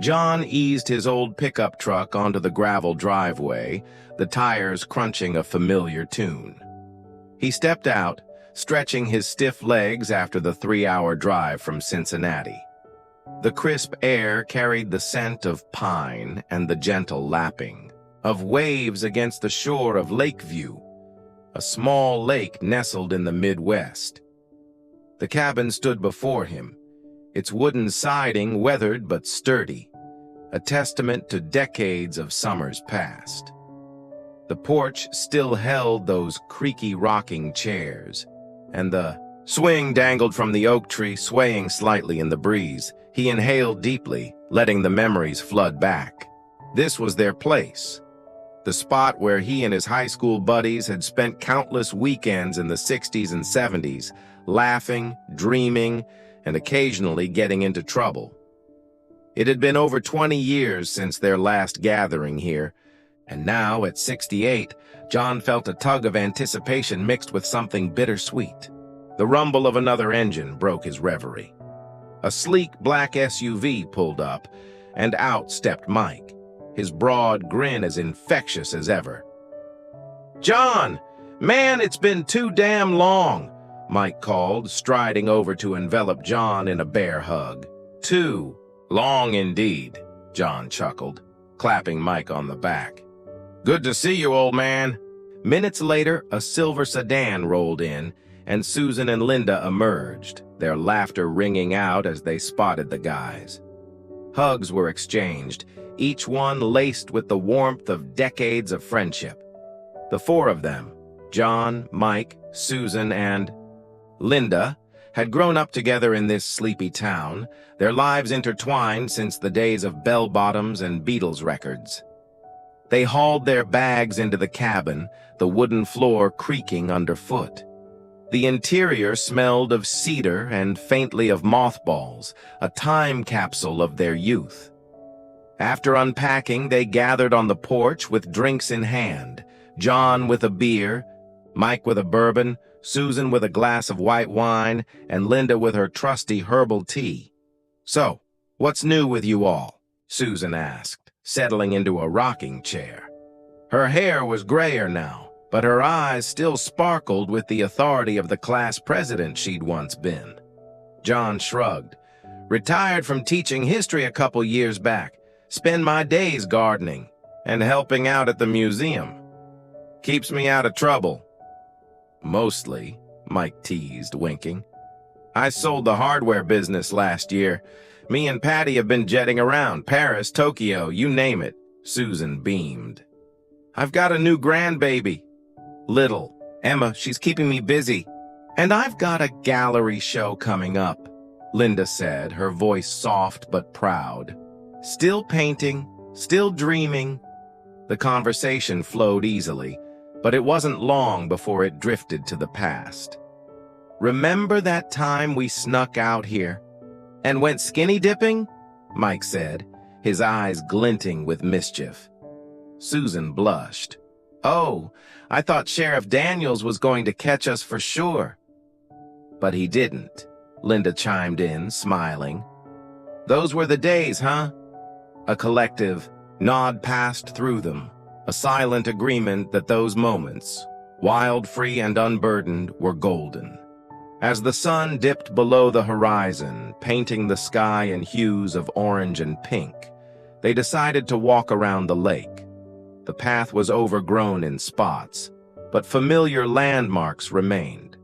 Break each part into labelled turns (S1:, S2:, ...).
S1: John eased his old pickup truck onto the gravel driveway, the tires crunching a familiar tune. He stepped out, stretching his stiff legs after the 3-hour drive from Cincinnati. The crisp air carried the scent of pine and the gentle lapping of waves against the shore of Lakeview, a small lake nestled in the Midwest. The cabin stood before him, its wooden siding weathered but sturdy, a testament to decades of summers past. The porch still held those creaky rocking chairs, and the swing dangled from the oak tree, swaying slightly in the breeze. He inhaled deeply, letting the memories flood back. This was their place, the spot where he and his high school buddies had spent countless weekends in the 60s and 70s, laughing, dreaming, and occasionally getting into trouble. It had been over 20 years since their last gathering here, and now, at 68, John felt a tug of anticipation mixed with something bittersweet. The rumble of another engine broke his reverie. A sleek black SUV pulled up, and out stepped Mike, his broad grin as infectious as ever. "John! Man, it's been too damn long!" Mike called, striding over to envelop John in a bear hug. "Too long indeed," John chuckled, clapping Mike on the back. "Good to see you, old man." Minutes later, a silver sedan rolled in, and Susan and Linda emerged, their laughter ringing out as they spotted the guys. Hugs were exchanged, each one laced with the warmth of decades of friendship. The four of them, John, Mike, Susan, and Linda, had grown up together in this sleepy town, their lives intertwined since the days of bell-bottoms and Beatles records. They hauled their bags into the cabin, the wooden floor creaking underfoot. The interior smelled of cedar and faintly of mothballs, a time capsule of their youth. After unpacking, they gathered on the porch with drinks in hand, John with a beer, Mike with a bourbon, Susan with a glass of white wine, and Linda with her trusty herbal tea. "So, what's new with you all?" Susan asked, settling into a rocking chair. Her hair was grayer now, but her eyes still sparkled with the authority of the class president she'd once been. John shrugged. "Retired from teaching history a couple years back. Spend my days gardening and helping out at the museum. Keeps me out of trouble." "Mostly," Mike teased, winking. "I sold the hardware business last year. Me and Patty have been jetting around, Paris, Tokyo, you name it." Susan beamed. "I've got a new grandbaby. Little. Emma, she's keeping me busy. And I've got a gallery show coming up," Linda said, her voice soft but proud. "Still painting, still dreaming." The conversation flowed easily, but it wasn't long before it drifted to the past. "Remember that time we snuck out here and went skinny dipping?" Mike said, his eyes glinting with mischief. Susan blushed. "Oh, I thought Sheriff Daniels was going to catch us for sure." "But he didn't," Linda chimed in, smiling. "Those were the days, huh?" A collective nod passed through them, a silent agreement that those moments, wild, free, and unburdened, were golden. As the sun dipped below the horizon, painting the sky in hues of orange and pink, they decided to walk around the lake. The path was overgrown in spots, but familiar landmarks remained.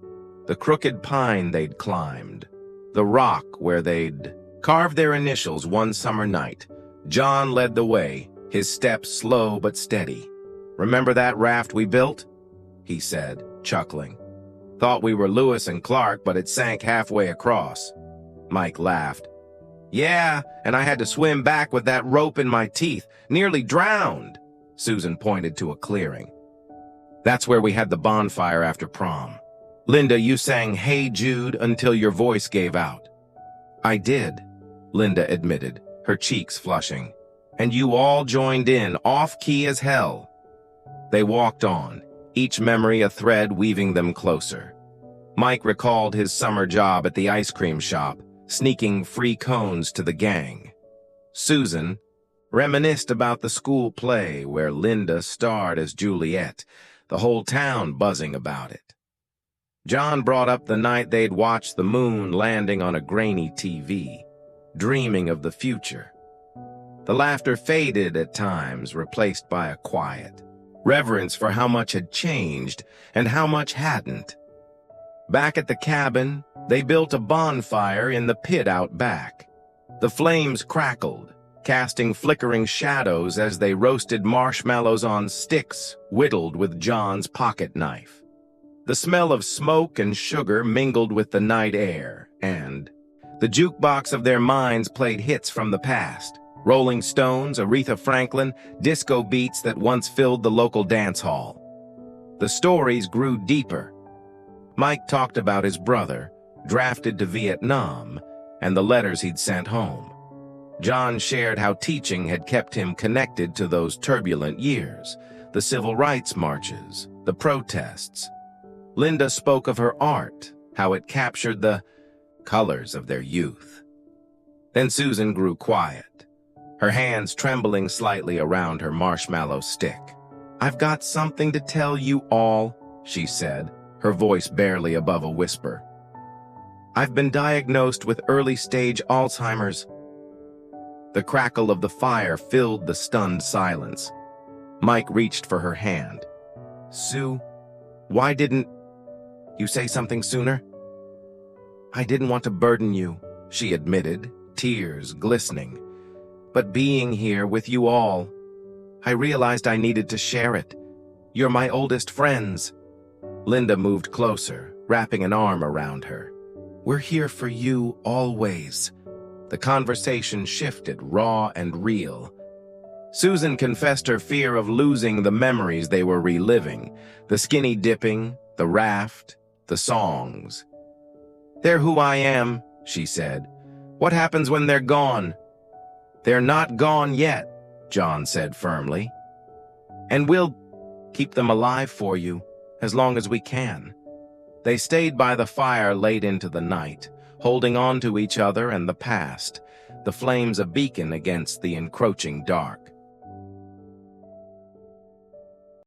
S1: The crooked pine they'd climbed, the rock where they'd carved their initials one summer night. John led the way, his steps slow but steady. "Remember that raft we built?" he said, chuckling. "Thought we were Lewis and Clark, but it sank halfway across." Mike laughed. "Yeah, and I had to swim back with that rope in my teeth, nearly drowned." Susan pointed to a clearing. "That's where we had the bonfire after prom. Linda, you sang 'Hey Jude' until your voice gave out." "I did," Linda admitted, her cheeks flushing. "And you all joined in, off-key as hell." They walked on, each memory a thread weaving them closer. Mike recalled his summer job at the ice cream shop, sneaking free cones to the gang. Susan reminisced about the school play where Linda starred as Juliet, the whole town buzzing about it. John brought up the night they'd watched the moon landing on a grainy TV, dreaming of the future. The laughter faded at times, replaced by a quiet reverence for how much had changed and how much hadn't. Back at the cabin, they built a bonfire in the pit out back. The flames crackled, casting flickering shadows as they roasted marshmallows on sticks whittled with John's pocket knife. The smell of smoke and sugar mingled with the night air, and the jukebox of their minds played hits from the past. Rolling Stones, Aretha Franklin, disco beats that once filled the local dance hall. The stories grew deeper. Mike talked about his brother, drafted to Vietnam, and the letters he'd sent home. John shared how teaching had kept him connected to those turbulent years, the civil rights marches, the protests. Linda spoke of her art, how it captured the colors of their youth. Then Susan grew quiet, her hands trembling slightly around her marshmallow stick. "I've got something to tell you all," she said, her voice barely above a whisper. "I've been diagnosed with early-stage Alzheimer's." The crackle of the fire filled the stunned silence. Mike reached for her hand. "Sue, why didn't you say something sooner?" "I didn't want to burden you," she admitted, tears glistening. "But being here with you all, I realized I needed to share it. You're my oldest friends." Linda moved closer, wrapping an arm around her. "We're here for you always." The conversation shifted, raw and real. Susan confessed her fear of losing the memories they were reliving, the skinny dipping, the raft, the songs. "They're who I am," she said. "What happens when they're gone?" "They're not gone yet," John said firmly. "And we'll keep them alive for you, as long as we can." They stayed by the fire late into the night, holding on to each other and the past, the flames a beacon against the encroaching dark.